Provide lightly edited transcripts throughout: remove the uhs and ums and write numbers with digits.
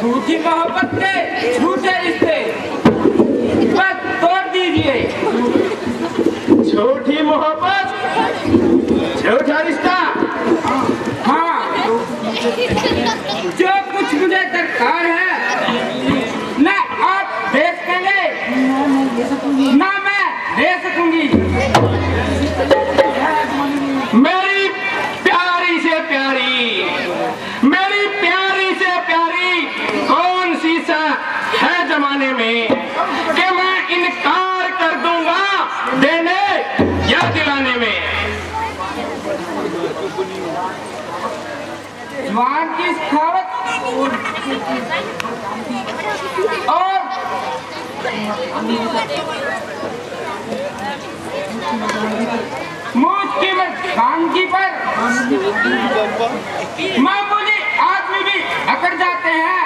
झूठी मोहब्बत के झूठे रिश्ते बस तोड़ दीजिए। झूठी मोहब्बत, झूठा रिश्ता। हाँ, जो कुछ मुझे दरकार है न आप दे सकेंगे न मैं दे सकूंगी। मेरी प्यारी से प्यारी, मेरी प्यारी से प्यारी कौन सी सा है जमाने में कि मैं इनकार कर दूंगा देने या दिलाने में। जवान की सखावत और मुझ की मर्दानगी पर मामूली आदमी भी अकड़ जाते हैं,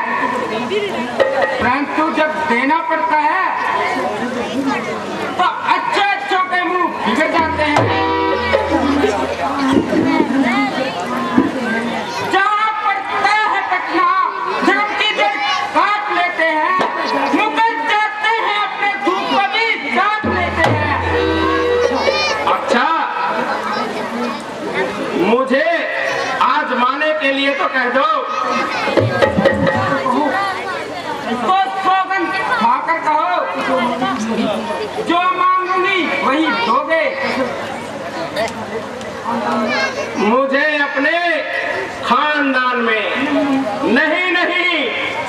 परंतु जब देना पड़ता है तो अच्छे अच्छों के मुंह बिगड़ जाते हैं। जहाँ पड़ता है कटना जन्म की जड़ काट लेते हैं, मुकर जाते हैं अपने धूप को भी जात लेते हैं। अच्छा, मुझे आजमाने के लिए तो कह दो। तो सौगंध खाकर कहो, जो मांगूंगी वही दोगे। मुझे अपने खानदान में नहीं नहीं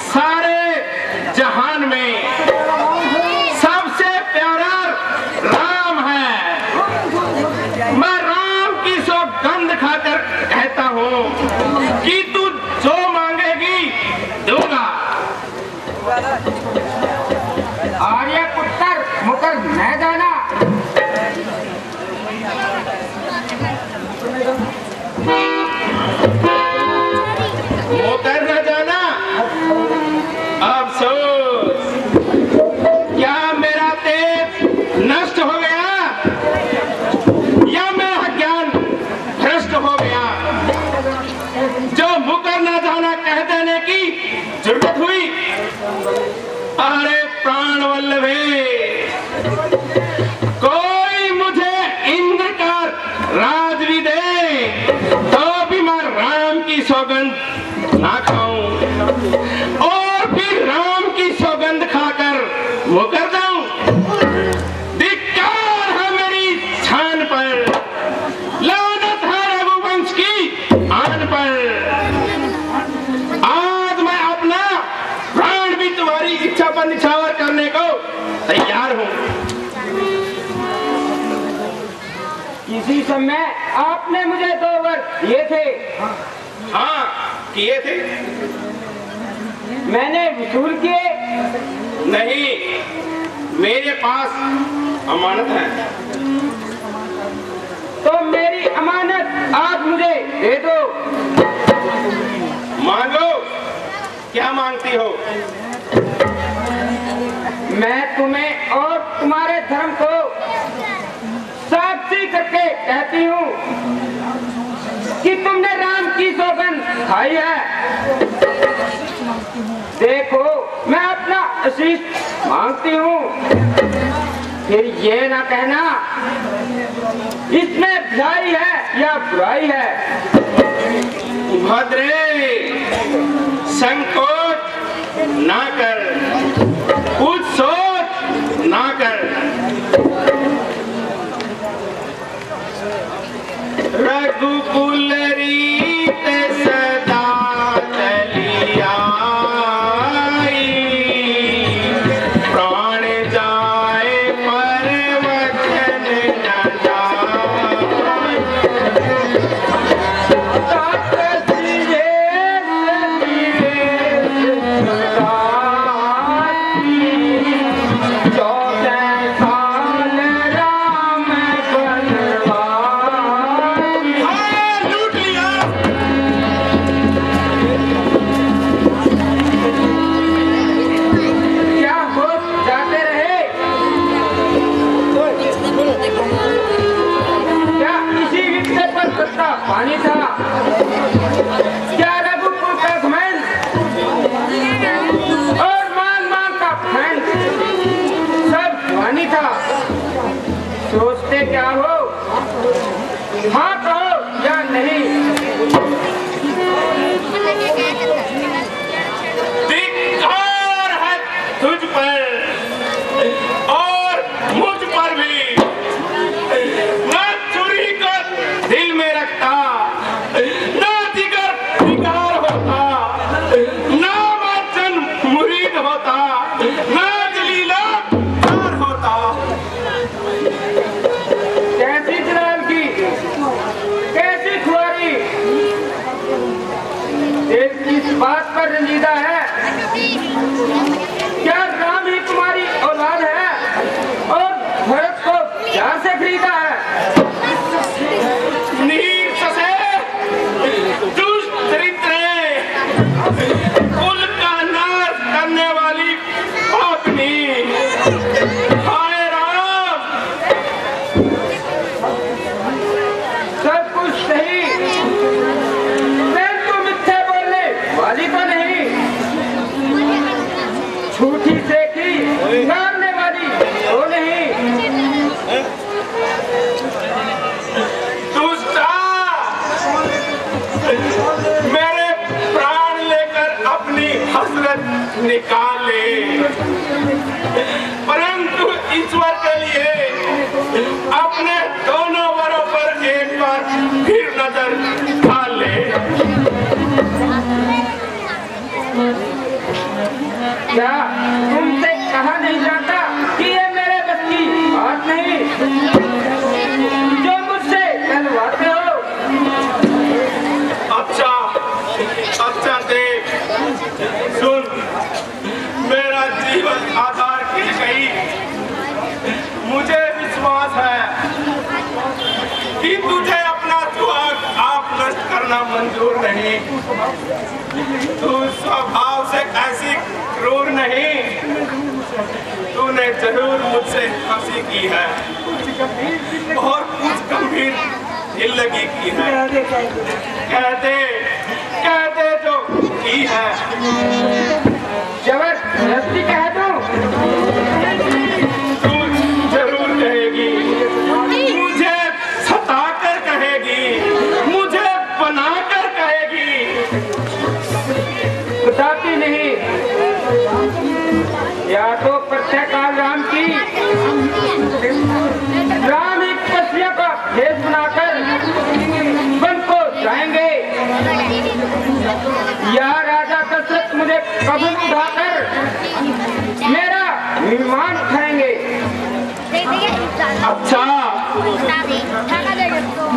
सारे जहान में सबसे प्यारा राम है। मैं राम की सौगंध खाकर कहता हूँ कि तू जो मांगेगी दूंगा। आर्य पुत्र मुकर न जाना। मुकर न जाना। अफसोस, क्या मेरा तेज नष्ट हो गया या मेरा ज्ञान भ्रष्ट हो गया जो मुकर न जाना कह देने की जरूरत हुई? अरे प्राण वल्लभे, कोई मुझे इंद्र का राज भी दे तो भी मैं राम की सौगंध ना खाऊं और फिर राम की सौगंध खाकर मुकर जाऊं। धिक्कार है मेरी छान पर, लानत है रघुवंश की आन पर। आज मैं अपना प्राण भी तुम्हारी इच्छा पर निछावर करने को तैयार हूं। किसी समय आपने मुझे 2 वर दिए थे। हाँ, किए थे। मैंने वसूल किए नहीं, मेरे पास अमानत है। तो मेरी अमानत आप मुझे दे दो। मांगो, क्या मांगती हो? मैं तुम्हें और तुम्हारे धर्म को साक्षी करके कहती हूँ कि तुमने राम की सौगंध खाई है। देखो, मैं अपना आशीष मांगती हूँ, फिर ये ना कहना इसमें भलाई है या बुराई है। भद्रे, संकोच ना कर, कुछ सोच ना कर। रघुकुल रीत सदा चली आई, प्राण जाए पर वचन न जाए। ताकत ये क्या हो? हाँ कहो या नहीं? धिक्कार है तुझ पर और मुझ पर भी। ना चोरी को दिल में रखता, ना जिगर विकार होता, ना वचन मुरीद होता, ना जलीला प्यार होता। कैसी जलाल की, कैसी खुआरी, दिल किस बात पर रंजीदा है? क्या राम ही तुम्हारी औलाद है और भरत को प्यार से खरीदा है? नीच से दुष्ट चरित्र कुल का नाश करने वाली पापनी। हाय राम, सब कुछ सही, परंतु मिथ्या बोलने वाली तो नहीं, झूठी सेठी मारने वाली तो नहीं। दुष्टा मेरे प्राण लेकर अपनी हसरत निकाले, परंतु ईश्वर के लिए अपने दोनों वरों पर एक बार फिर नजर डाले। क्या तुमसे कहा नहीं जाता कि ये मेरे बस की बात नहीं जो मुझसे कहलवाते हो? अच्छा अच्छा देख सुन, मेरा जीवन आधार की गई। मुझे विश्वास है कि तुझे अपना सुहाग आप नष्ट करना मंजूर नहीं। तू स्वभाव से ऐसी क्रूर नहीं। तूने जरूर मुझसे हंसी की है और कुछ गंभीर दिल लगी की है। कहते जो की है। जबरदस्ती कह दूं? तू जरूर कहेगी, मुझे सताकर कहेगी, मुझे बनाकर कहेगी। बताती नहीं, या तो प्रत्यकाल राम की, राम ही पशुओं का भेष बनाकर वन को जाएंगे, या राजा दशरथ मुझे कबूल उठाकर मेरा विमान उठाएंगे। अच्छा,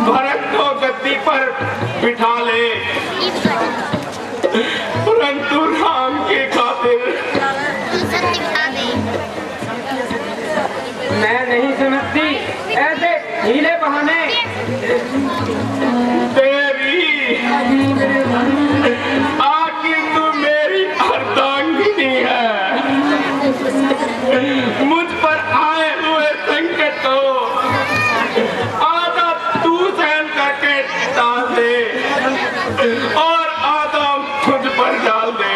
भरत को गद्दी पर बिठा ले, परंतु राम के खातिर मैं नहीं समझती ऐसे हीले बहाने। तेरी आखिर तू मेरी अर्धांगिनी है। मुझ पर आए हुए संकट को आधा तू सहन करके डाल दे और आधा मुझ पर डाल दे।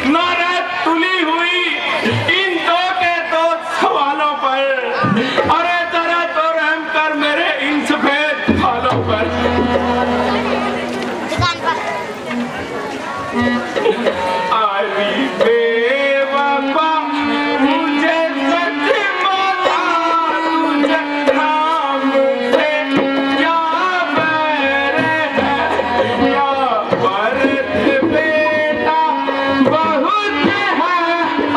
नाराज तुली हुई इन दो के दो सवालों पर, अरे जरा तो रहम कर मेरे इन सफेद बालों पर। आई बेवफा मुझे सच बता, तुझे राम से क्या बैर है, या भरत बेटा बहुत है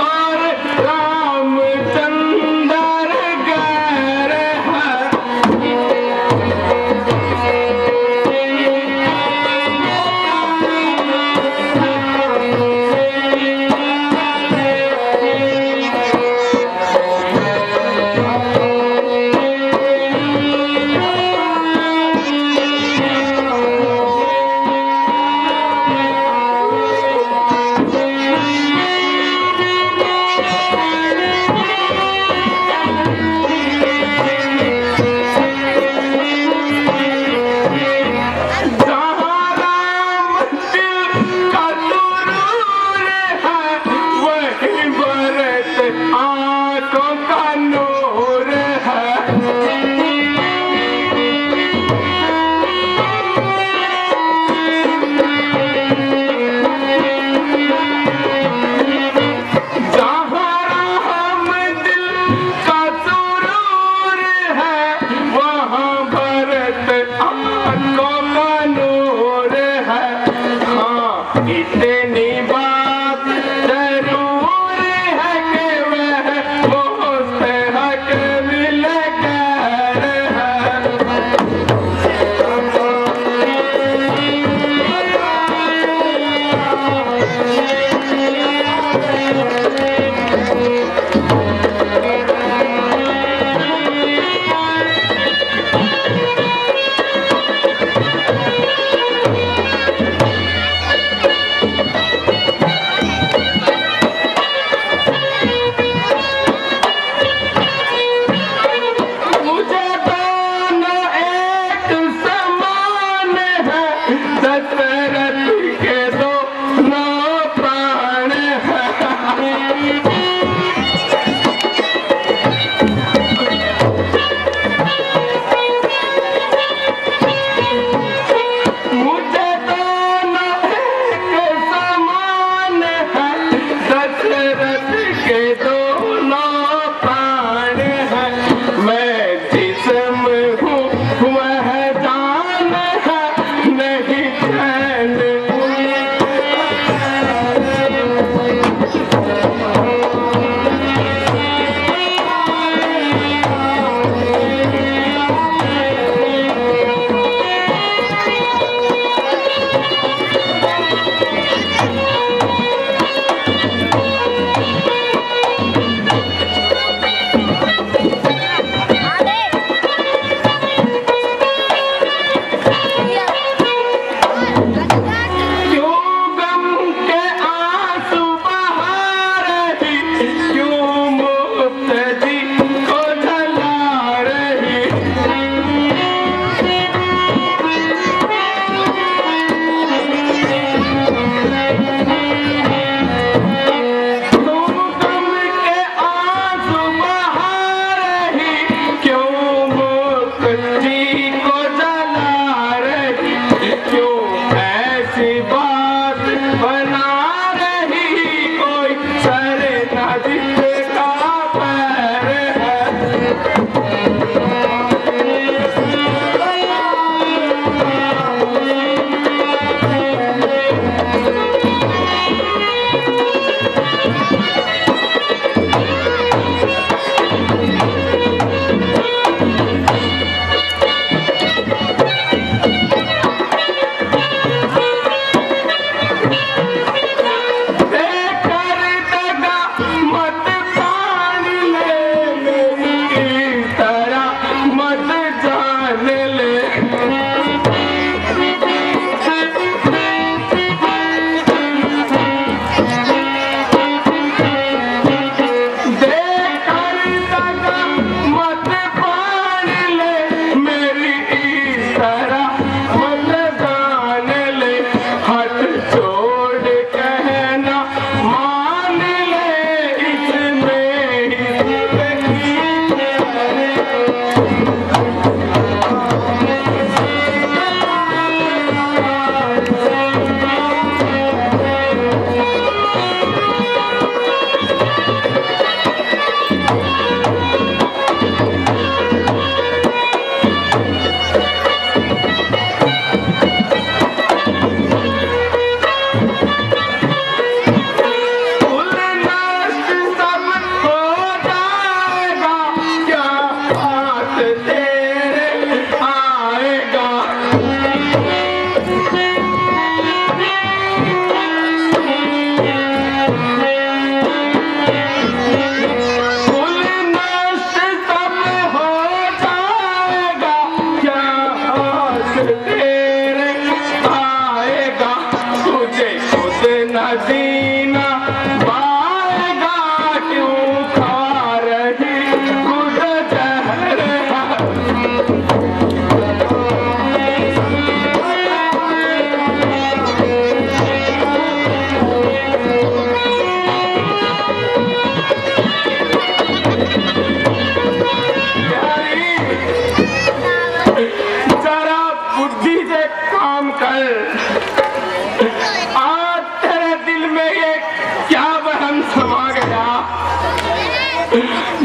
और रामचंद्र गैर है। इतनी बात जरूर है कि वह मुस्तहक मिलकर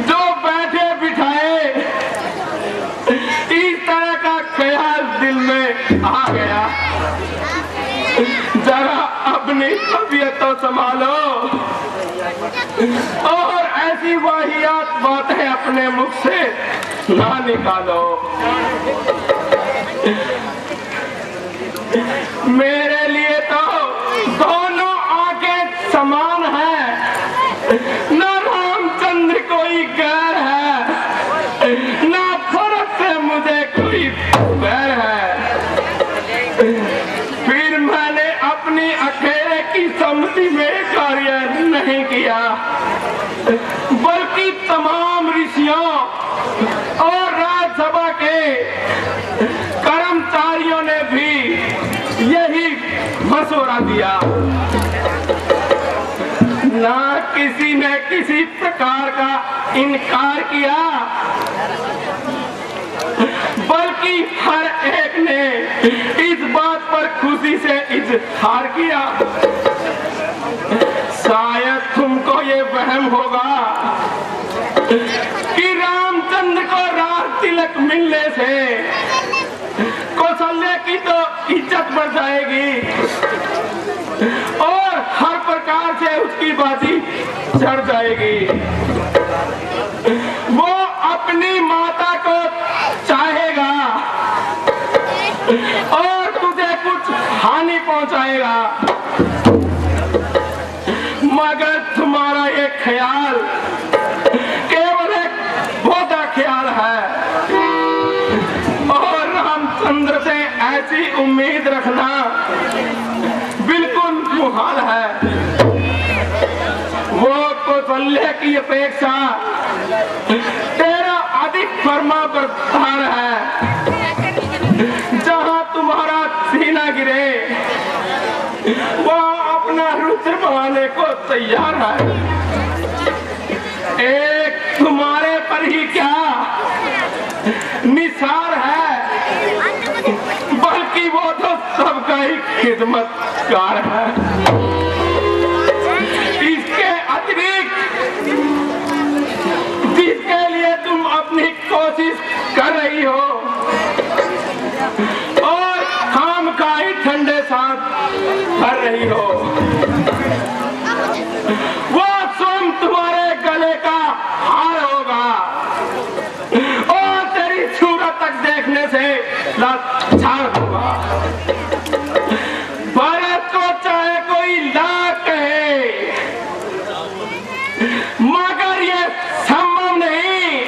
जो बैठे बिठाए इस तरह का ख्याल दिल में आ गया। जरा अपनी तबीयत तो संभालो और ऐसी वाहियात बातें अपने मुख से ना निकालो। मेरे लिए तो दोनों आंखें समान है, न रामचंद्र कोई गैर है, न फर्क से मुझे कोई बैर है। फिर मैंने अपनी अकेले की सम्मति में कार्य नहीं किया, बल्कि तमाम ऋषियों और राज्यसभा के कर्मचारियों ने भी यही मशवरा दिया। ना किसी ने किसी प्रकार का इनकार किया, बल्कि हर एक ने इस बात पर खुशी से इजहार किया। शायद तुमको ये वहम होगा कि रामचंद्र को राज तिलक मिलने से कौशल्या की तो इज्जत बढ़ जाएगी और हर प्रकार से उसकी बाजी चढ़ जाएगी। वो अपनी माता को चाहेगा और तुझे कुछ हानि पहुंचाएगा, मगर तुम्हारा ये ख्याल केवल एक भोला ख्याल है और रामचंद्र से ऐसी उम्मीद रखना बिल्कुल मुहाल है। वो कौशल्या की अपेक्षा तेरा अधिक फर्मा बरदार है। जहां तुम्हारा सीना गिरे वहां अपना रुद्र बहाने को तैयार है। एक तुम्हारे पर ही क्या निसार है, बल्कि वो तो सबका ही खिदमतगार है। इसके अतिरिक्त जिसके लिए तुम अपनी कोशिश कर रही हो और खामखाई ठंडे सांस भर रही हो, वो स्वयं तुम्हारे गले का हार होगा और तेरी सूरत तक देखने से लाचार होगा। भारत को चाहे कोई लाख कहे, मगर ये संभव नहीं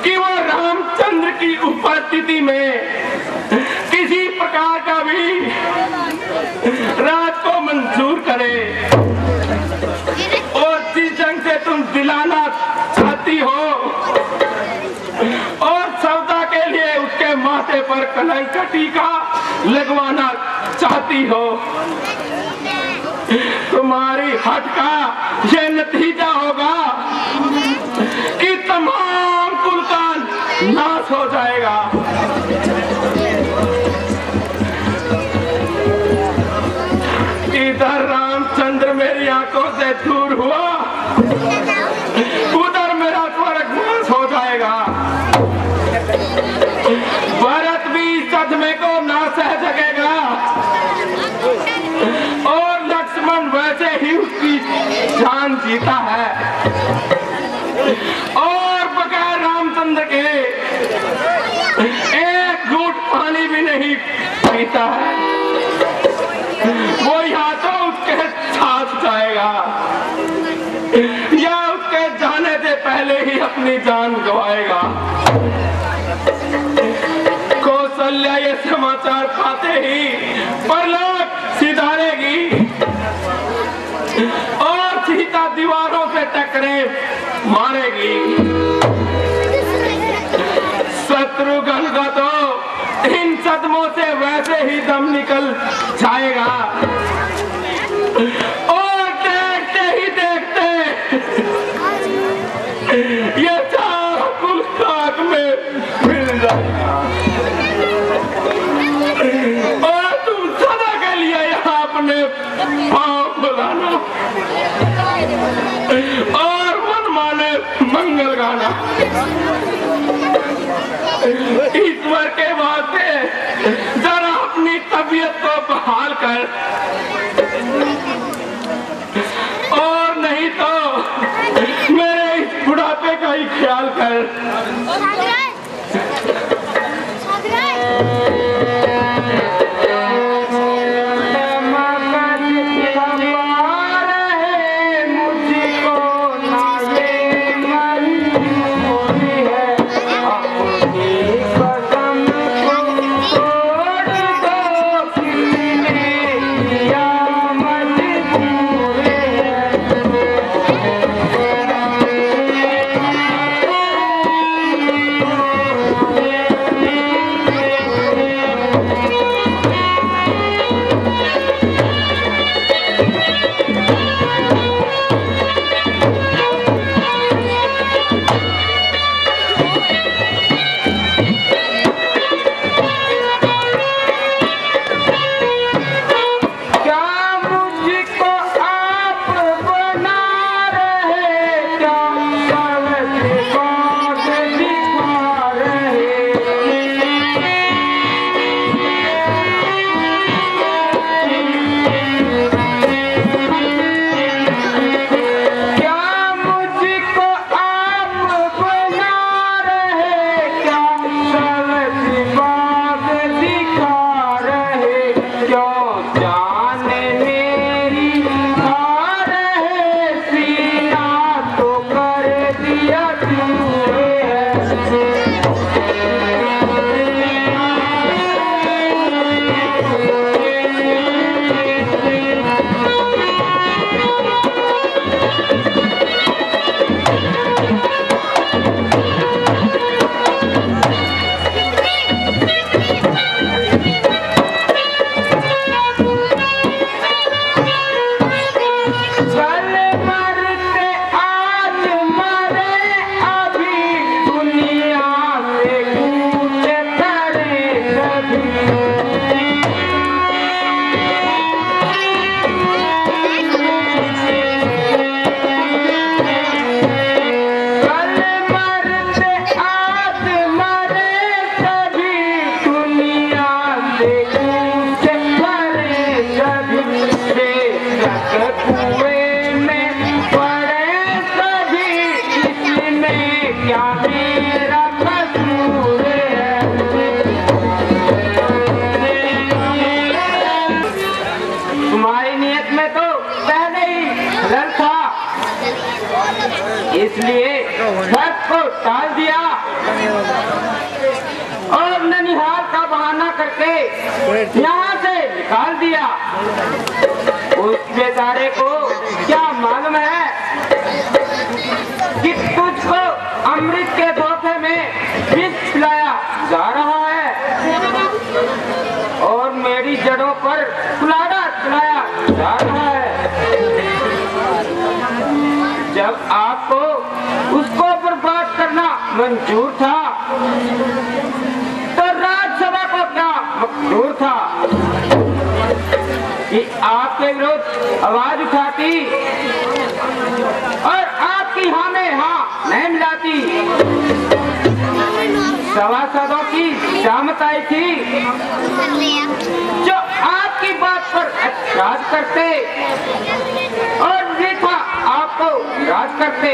कि वो रामचंद्र की उपस्थिति में किसी प्रकार का भी राज को मंजूर करे। और जिस जंग से तुम दिलाना चाहती हो और सौदा के लिए उसके माथे पर कलंक का टीका लगवाना चाहती हो, तुम्हारी हट का ये नतीजा होगा कि तमाम कुल का नाश हो जाएगा। इधर रामचंद्र मेरी आंखों से दूर हुआ, उधर मेरा स्वर्ग नाश हो जाएगा। भरत भी सदमे को ना सह सकेगा और लक्ष्मण वैसे ही उसकी जान जीता है और बगैर रामचंद्र के एक घूंट पानी भी नहीं पीता है। वो या तो उसके साथ जाएगा या उसके जाने से पहले ही अपनी जान गंवाएगा। कौशल्या ये समाचार पाते ही परलोक सिधारेगी और सीता दीवारों से टकरे मारेगी। शत्रुघ्न का तो इन सदमों से वैसे ही दम निकल जाएगा और देखते ही देखते ये चारों कुल खाक में मिल जाएगा और तुम सदा के लिए यहाँ अपने पांव बुलाना और मन माने मंगल गाना। ईश्वर के वास्ते जरा अपनी तबीयत को बहाल कर पागल। इसलिए सब को टाल दिया और ननिहाल का बहाना करके यहाँ से निकाल दिया। उस बेचारे को क्या मालूम है कि तुझको अमृत के धोखे में विष पिलाया जा रहा है और मेरी जड़ों पर कुल्हाड़ा चलाया जा रहा है। जब आपको उसको बर्बाद करना मंजूर था तो राज्यसभा को क्या मंजूर था कि आपके विरुद्ध आवाज उठाती और आपकी हाँ में हाँ नहीं मिलाती। सभासदों की सहमति आई थी जो आपकी बात पर ऐतराज करते और था आपको राज करते।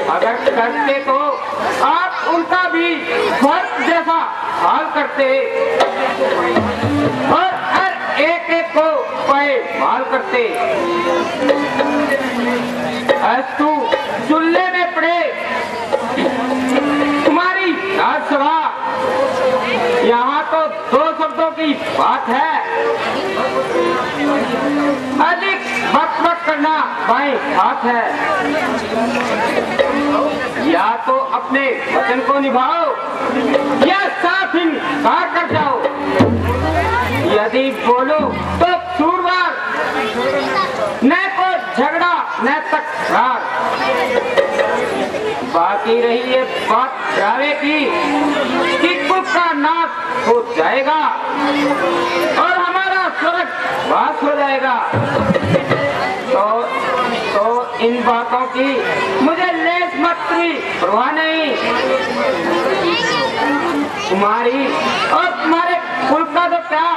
अगर करते तो आप उनका भी फर्क जैसा हाल करते और हर एक एक को माल करते। अस्तु चूल्हे में पड़े तुम्हारी राज्यसभा, यहाँ तो दो शब्दों की बात है। अधिक बक करना बाएं हाथ है। या तो अपने वचन को निभाओ या साफ इनकार कर जाओ। यदि बोलो तो सूरवार, न को झगड़ा न तकरार। बाकी रही ये बात डरावे की कि कुछ का नाश हो जाएगा और हमारा स्वर्ग वास हो जाएगा। तो इन बातों की मुझे लेस मात्र परवाह नहीं। तुम्हारी और तुम्हारे कुल का तो क्या